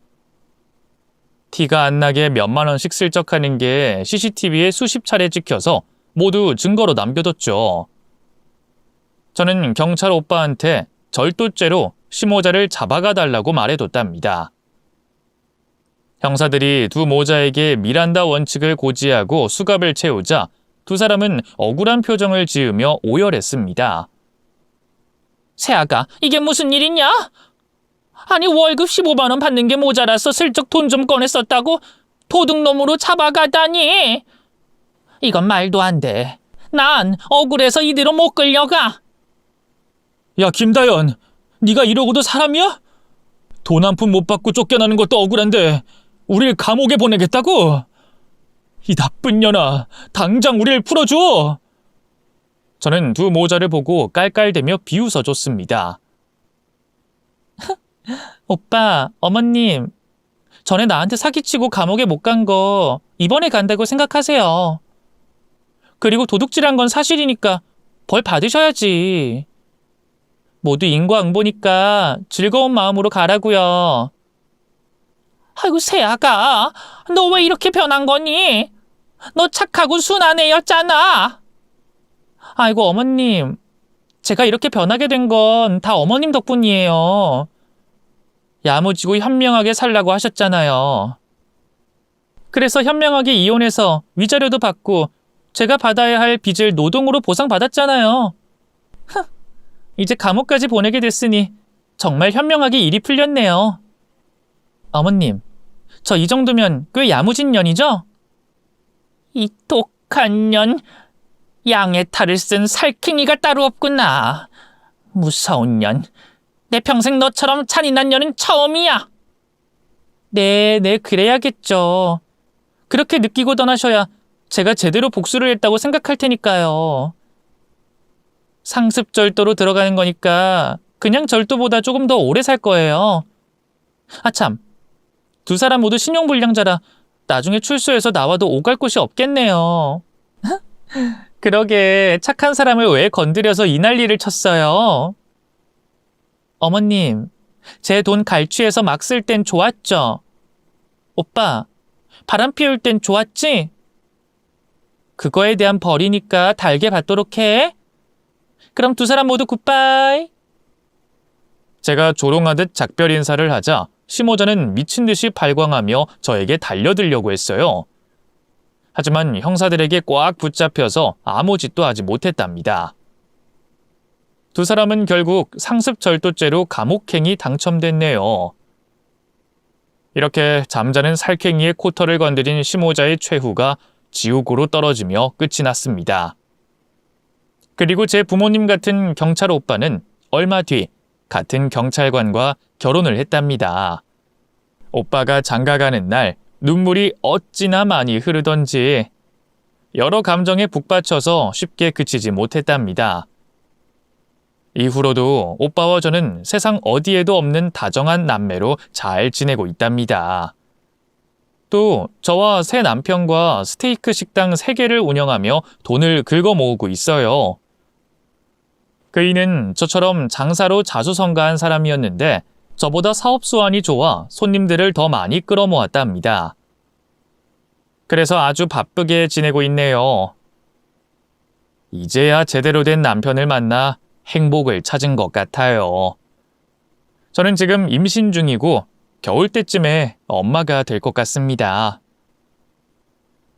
티가 안 나게 몇만 원씩 슬쩍하는 게 CCTV에 수십 차례 찍혀서 모두 증거로 남겨뒀죠. 저는 경찰 오빠한테 절도죄로 시모자를 잡아가 달라고 말해뒀답니다. 형사들이 두 모자에게 미란다 원칙을 고지하고 수갑을 채우자 두 사람은 억울한 표정을 지으며 오열했습니다. 새아가, 이게 무슨 일이냐? 아니 월급 15만 원 받는 게 모자라서 슬쩍 돈 좀 꺼내 썼다고 도둑놈으로 잡아가다니. 이건 말도 안 돼. 난 억울해서 이대로 못 끌려가. 야 김다연, 네가 이러고도 사람이야? 돈 한 푼 못 받고 쫓겨나는 것도 억울한데 우릴 감옥에 보내겠다고? 이 나쁜 년아, 당장 우릴 풀어줘! 저는 두 모자를 보고 깔깔대며 비웃어줬습니다. 오빠, 어머님, 전에 나한테 사기치고 감옥에 못 간 거 이번에 간다고 생각하세요. 그리고 도둑질한 건 사실이니까 벌 받으셔야지. 모두 인과응보니까 즐거운 마음으로 가라고요. 아이고 새아가, 너 왜 이렇게 변한 거니? 너 착하고 순한 애였잖아. 아이고 어머님, 제가 이렇게 변하게 된 건 다 어머님 덕분이에요. 야무지고 현명하게 살라고 하셨잖아요. 그래서 현명하게 이혼해서 위자료도 받고 제가 받아야 할 빚을 노동으로 보상받았잖아요. 이제 감옥까지 보내게 됐으니 정말 현명하게 일이 풀렸네요. 어머님, 저 이 정도면 꽤 야무진 년이죠? 이 독한 년, 양의 탈을 쓴 살쾡이가 따로 없구나. 무서운 년, 내 평생 너처럼 잔인한 년은 처음이야. 네, 그래야겠죠. 그렇게 느끼고 떠나셔야 제가 제대로 복수를 했다고 생각할 테니까요. 상습절도로 들어가는 거니까 그냥 절도보다 조금 더 오래 살 거예요. 아참, 두 사람 모두 신용불량자라 나중에 출소해서 나와도 오갈 곳이 없겠네요. 그러게 착한 사람을 왜 건드려서 이 난리를 쳤어요? 어머님, 제 돈 갈취해서 막 쓸 땐 좋았죠? 오빠, 바람 피울 땐 좋았지? 그거에 대한 벌이니까 달게 받도록 해. 그럼 두 사람 모두 굿바이. 제가 조롱하듯 작별 인사를 하자 시모자는 미친 듯이 발광하며 저에게 달려들려고 했어요. 하지만 형사들에게 꽉 붙잡혀서 아무 짓도 하지 못했답니다. 두 사람은 결국 상습절도죄로 감옥행이 당첨됐네요. 이렇게 잠자는 살쾡이의 코털을 건드린 시모자의 최후가 지옥으로 떨어지며 끝이 났습니다. 그리고 제 부모님 같은 경찰 오빠는 얼마 뒤 같은 경찰관과 결혼을 했답니다. 오빠가 장가가는 날 눈물이 어찌나 많이 흐르던지 여러 감정에 북받쳐서 쉽게 그치지 못했답니다. 이후로도 오빠와 저는 세상 어디에도 없는 다정한 남매로 잘 지내고 있답니다. 또 저와 새 남편과 스테이크 식당 3개를 운영하며 돈을 긁어 모으고 있어요. 그이는 저처럼 장사로 자수성가한 사람이었는데 저보다 사업 수완이 좋아 손님들을 더 많이 끌어모았답니다. 그래서 아주 바쁘게 지내고 있네요. 이제야 제대로 된 남편을 만나 행복을 찾은 것 같아요. 저는 지금 임신 중이고 겨울 때쯤에 엄마가 될 것 같습니다.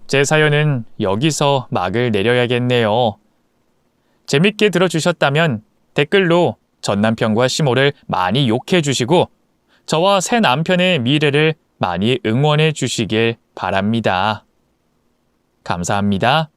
제 사연은 여기서 막을 내려야겠네요. 재밌게 들어주셨다면 댓글로 전 남편과 시모를 많이 욕해 주시고 저와 새 남편의 미래를 많이 응원해 주시길 바랍니다. 감사합니다.